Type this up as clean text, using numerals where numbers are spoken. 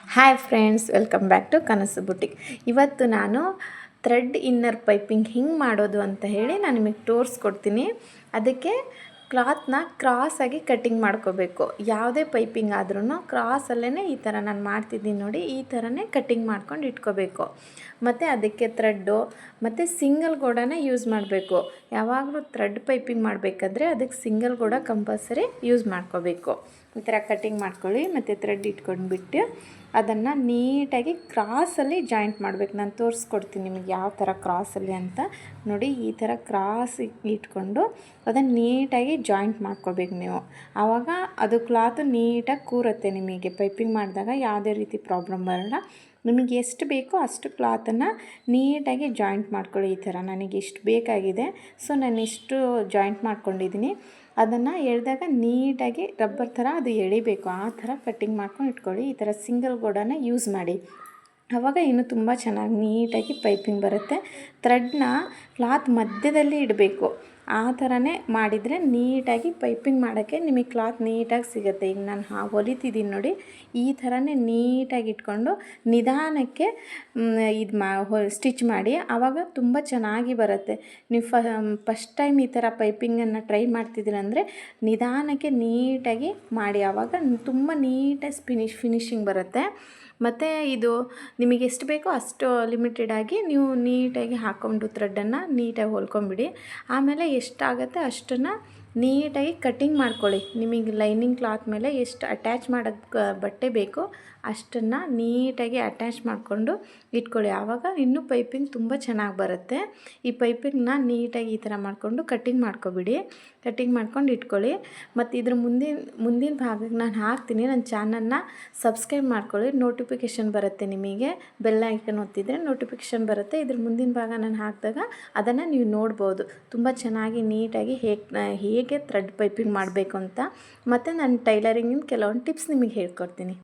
Hi friends, welcome back to Kanasu boutique. ಇವತ್ತು ನಾನು thread inner piping ಹಿಂಗೆ ಮಾಡೋದು ಅಂತ ಹೇಳಿ ನಾನು ನಿಮಗೆ ತೋರಿಸ್ಕೊಡ್ತೀನಿ. ಅದಕ್ಕೆ ಕ್ಲಾತ್ನ ಕ್ರಾಸಾಗಿ ಕಟ್ಟಿಂಗ್ ಮಾಡ್ಕೋಬೇಕು. ಯಾವುದೇ ಪೈಪಿಂಗ್ ಆದ್ರೂ ಕ್ರಾಸಲ್ಲೇ ಈ ಥರ ನಾನು ಮಾಡ್ತಿದ್ದೀನಿ ನೋಡಿ, ಈ ಥರನೇ ಕಟ್ಟಿಂಗ್ ಮಾಡ್ಕೊಂಡು ಇಟ್ಕೋಬೇಕು. ಮತ್ತು ಅದಕ್ಕೆ ಥ್ರೆಡ್ಡು ಮತ್ತು ಸಿಂಗಲ್ ಗೋಡನ ಯೂಸ್ ಮಾಡಬೇಕು. ಯಾವಾಗಲೂ ಥ್ರೆಡ್ ಪೈಪಿಂಗ್ ಮಾಡಬೇಕಾದ್ರೆ ಅದಕ್ಕೆ ಸಿಂಗಲ್ ಗೋಡ ಕಂಪಲ್ಸರಿ ಯೂಸ್ ಮಾಡ್ಕೋಬೇಕು. ಈ ಥರ ಕಟ್ಟಿಂಗ್ ಮಾಡ್ಕೊಳ್ಳಿ ಮತ್ತು ಥ್ರೆಡ್ ಇಟ್ಕೊಂಡ್ಬಿಟ್ಟು ಅದನ್ನು ನೀಟಾಗಿ ಕ್ರಾಸಲ್ಲಿ ಜಾಯಿಂಟ್ ಮಾಡಬೇಕು. ನಾನು ತೋರಿಸ್ಕೊಡ್ತೀನಿ ನಿಮಗೆ ಯಾವ ಥರ ಕ್ರಾಸಲ್ಲಿ ಅಂತ. ನೋಡಿ, ಈ ಥರ ಕ್ರಾಸ್ ಇಟ್ಕೊಂಡು ಅದನ್ನು ನೀಟಾಗಿ ಜಾಯಿಂಟ್ ಮಾಡ್ಕೋಬೇಕು ನೀವು. ಆವಾಗ ಅದು ಕ್ಲಾತು ನೀಟಾಗಿ ಕೂರುತ್ತೆ. ನಿಮಗೆ ಪೈಪಿಂಗ್ ಮಾಡಿದಾಗ ಯಾವುದೇ ರೀತಿ ಪ್ರಾಬ್ಲಮ್ ಬರೋಲ್ಲ. ನಿಮಗೆ ಎಷ್ಟು ಬೇಕೋ ಅಷ್ಟು ಕ್ಲಾತನ್ನು ನೀಟಾಗಿ ಜಾಯಿಂಟ್ ಮಾಡ್ಕೊಳ್ಳಿ. ಈ ಥರ ನನಗೆ ಇಷ್ಟು ಬೇಕಾಗಿದೆ, ಸೊ ನಾನು ಇಷ್ಟು ಜಾಯಿಂಟ್ ಮಾಡ್ಕೊಂಡಿದ್ದೀನಿ. ಅದನ್ನು ಎಳೆದಾಗ ನೀಟಾಗಿ ರಬ್ಬರ್ ಥರ ಅದು ಎಳಿಬೇಕು. ಆ ಥರ ಕಟ್ಟಿಂಗ್ ಮಾಡ್ಕೊಂಡು ಇಟ್ಕೊಳ್ಳಿ. ಈ ಥರ ಸಿಂಗಲ್ ಗೋಡನ ಯೂಸ್ ಮಾಡಿ, ಆವಾಗ ಇನ್ನೂ ತುಂಬ ಚೆನ್ನಾಗಿ ನೀಟಾಗಿ ಪೈಪಿಂಗ್ ಬರುತ್ತೆ. ಥ್ರೆಡ್ನ ಕ್ಲಾತ್ ಮಧ್ಯದಲ್ಲಿ ಇಡಬೇಕು. ಆ ಥರನೇ ಮಾಡಿದರೆ ನೀಟಾಗಿ ಪೈಪಿಂಗ್ ಮಾಡೋಕ್ಕೆ ನಿಮಗೆ ಕ್ಲಾತ್ ನೀಟಾಗಿ ಸಿಗುತ್ತೆ. ಈಗ ನಾನು ಹೊಲಿತಿದ್ದೀನಿ ನೋಡಿ, ಈ ಥರನೇ ನೀಟಾಗಿ ಇಟ್ಕೊಂಡು ನಿಧಾನಕ್ಕೆ ಸ್ಟಿಚ್ ಮಾಡಿ, ಆವಾಗ ತುಂಬ ಚೆನ್ನಾಗಿ ಬರುತ್ತೆ. ನೀವು ಫಸ್ಟ್ ಟೈಮ್ ಈ ಥರ ಪೈಪಿಂಗನ್ನು ಟ್ರೈ ಮಾಡ್ತಿದ್ದೀರ ಅಂದರೆ ನಿಧಾನಕ್ಕೆ ನೀಟಾಗಿ ಮಾಡಿ, ಆವಾಗ ತುಂಬ ನೀಟಾಗಿ ಫಿನಿಶಿಂಗ್ ಬರುತ್ತೆ. ಮತ್ತು ಇದು ನಿಮಗೆ ಎಷ್ಟು ಬೇಕೋ ಅಷ್ಟು ಲಿಮಿಟೆಡಾಗಿ ನೀವು ನೀಟಾಗಿ ಹಾಕ್ಕೊಂಡು ಥ್ರೆಡ್ಡನ್ನು ನೀಟಾಗಿ ಹೊಲ್ಕೊಂಬಿಡಿ. ಆಮೇಲೆ ಎಷ್ಟಾಗುತ್ತೆ ಅಷ್ಟನ್ನು ನೀಟಾಗಿ ಕಟ್ಟಿಂಗ್ ಮಾಡ್ಕೊಳ್ಳಿ. ನಿಮಗೆ ಲೈನಿಂಗ್ ಕ್ಲಾತ್ ಮೇಲೆ ಎಷ್ಟು ಅಟ್ಯಾಚ್ ಮಾಡೋಕ್ಕೆ ಬಟ್ಟೆ ಬೇಕೋ ಅಷ್ಟನ್ನು ನೀಟಾಗಿ ಅಟ್ಯಾಚ್ ಮಾಡಿಕೊಂಡು ಇಟ್ಕೊಳ್ಳಿ. ಆವಾಗ ಇನ್ನೂ ಪೈಪಿಂಗ್ ತುಂಬ ಚೆನ್ನಾಗಿ ಬರುತ್ತೆ. ಈ ಪೈಪಿಂಗ್ನ ನೀಟಾಗಿ ಈ ಥರ ಮಾಡಿಕೊಂಡು ಕಟ್ಟಿಂಗ್ ಮಾಡ್ಕೊಬಿಡಿ. ಕಟ್ಟಿಂಗ್ ಮಾಡ್ಕೊಂಡು ಇಟ್ಕೊಳ್ಳಿ. ಮತ್ತು ಇದ್ರ ಮುಂದಿನ ಭಾಗಕ್ಕೆ ನಾನು ಹಾಕ್ತೀನಿ. ನನ್ನ ಚಾನಲ್ನ ಸಬ್ಸ್ಕ್ರೈಬ್ ಮಾಡ್ಕೊಳ್ಳಿ. ನೋಟಿಫಿಕೇಷನ್ ಬರುತ್ತೆ ನಿಮಗೆ. ಬೆಲ್ ಐಕನ್ ಒತ್ತಿದರೆ ನೋಟಿಫಿಕೇಷನ್ ಬರುತ್ತೆ. ಇದ್ರ ಮುಂದಿನ ಭಾಗ ನಾನು ಹಾಕಿದಾಗ ಅದನ್ನು ನೀವು ನೋಡ್ಬೋದು. ತುಂಬ ಚೆನ್ನಾಗಿ ನೀಟಾಗಿ ಹೇಗೆ ಥ್ರೆಡ್ ಪೈಪಿಂಗ್ ಮಾಡಬೇಕು ಅಂತ. ಮತ್ತು ನಾನು ಟೈಲರಿಂಗಿನ ಕೆಲವೊಂದು ಟಿಪ್ಸ್ ನಿಮಗೆ ಹೇಳ್ಕೊಡ್ತೀನಿ.